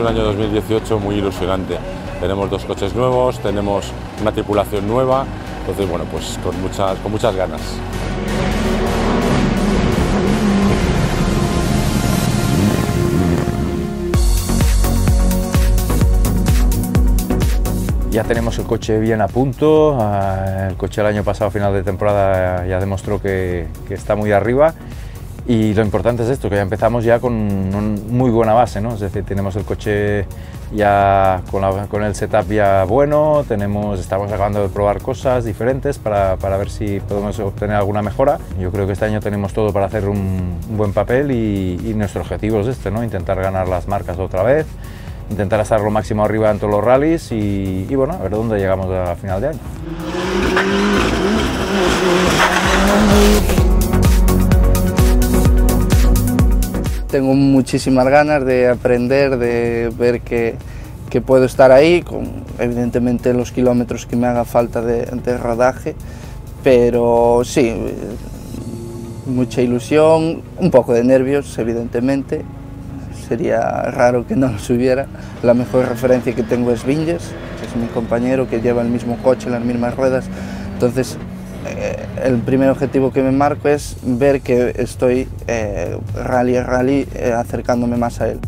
un año 2018 muy ilusionante. Tenemos 2 coches nuevos, tenemos una tripulación nueva, entonces bueno, pues con muchas ganas. Ya tenemos el coche bien a punto, el coche el año pasado, a final de temporada, ya demostró que está muy arriba y lo importante es esto, que ya empezamos ya con una muy buena base, ¿no? Es decir, tenemos el coche ya con el setup ya bueno, estamos acabando de probar cosas diferentes para ver si podemos obtener alguna mejora. Yo creo que este año tenemos todo para hacer un buen papel y nuestro objetivo es este, ¿no? Intentar ganar las marcas otra vez, intentar estar lo máximo arriba en todos los rallies y bueno, a ver dónde llegamos a final de año. Tengo muchísimas ganas de aprender, de ver que puedo estar ahí, con evidentemente los kilómetros que me haga falta de rodaje, pero sí, mucha ilusión, un poco de nervios evidentemente. Sería raro que no los hubiera. La mejor referencia que tengo es Viñes, que es mi compañero que lleva el mismo coche, las mismas ruedas. Entonces, el primer objetivo que me marco es ver que estoy rally a rally acercándome más a él.